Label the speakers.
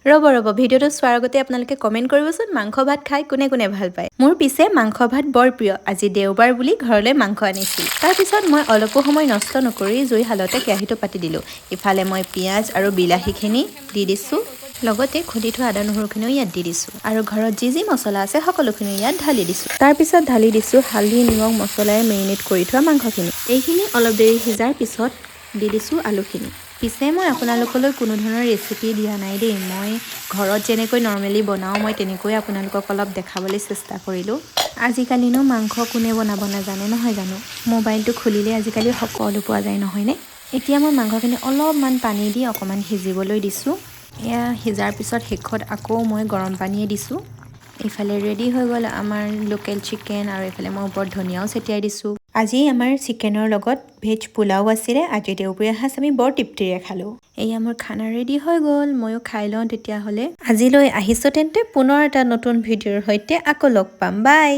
Speaker 1: ৰ'ব ভিডিঅ'টো চোৱাৰ আগতে আপোনালোকে কমেণ্ট কৰিবচোন মাংস ভাত খাই কোনে কোনে ভাল পায়। মোৰ পিছে মাংস ভাত বৰ প্ৰিয়। আজি দেওবাৰ বুলি ঘৰলৈ মাংস আনিছিল। তাৰপিছত মই অলপো সময় নষ্ট নকৰি জুইশালতে কেৰাহীটো পাতি দিলোঁ। ইফালে মই পিঁয়াজ আৰু বিলাহীখিনি দি দিছোঁ। লগতে খুন্দি থোৱা আদা নহৰুখিনিও ইয়াত দি দিছোঁ আৰু ঘৰত যি মছলা আছে সকলোখিনি ইয়াত ঢালি দিছোঁ। তাৰপিছত ঢালি দিছোঁ হালধি নিমখ মছলাৰে মেৰিনেট কৰি থোৱা মাংসখিনি। এইখিনি অলপ দেৰি সিজাৰ পিছত দি দিছোঁ আলুখিনি। পিছে মই আপোনালোকলৈ কোনো ধৰণৰ ৰেচিপি দিয়া নাই দেই। মই ঘৰত যেনেকৈ নৰ্মেলি বনাওঁ মই তেনেকৈ আপোনালোকক অলপ দেখাবলৈ চেষ্টা কৰিলোঁ। আজিকালিনো মাংস কোনে বনাব নাজানে নহয় জানো। মোবাইলটো খুলিলে আজিকালি সকলো পোৱা যায় নহয়নে। এতিয়া মই মাংসখিনি অলপমান পানী দি অকণমান সিজিবলৈ দিছোঁ। এয়া সিজাৰ পিছত শেষত আকৌ মই গৰম পানীয়ে দিছোঁ। এইফালে ৰেডি হৈ গ'ল আমাৰ লোকেল চিকেন আৰু এইফালে মই ওপৰত ধনিয়াও ছটিয়াই দিছোঁ। আজি আমাৰ চিকেনৰ লগত ভেজ পোলাও আছিলে। আজি দেওবৰীয়া সাঁজ আমি বৰ তৃপ্তিৰে খালোঁ। এয়া মোৰ খানা ৰেডি হৈ গ'ল। ময়ো খাই লওঁ তেতিয়াহ'লে। আজিলৈ আহিছোঁ তেন্তে পুনৰ এটা নতুন ভিডিঅ'ৰ সৈতে আকৌ লগ পাম। বাই।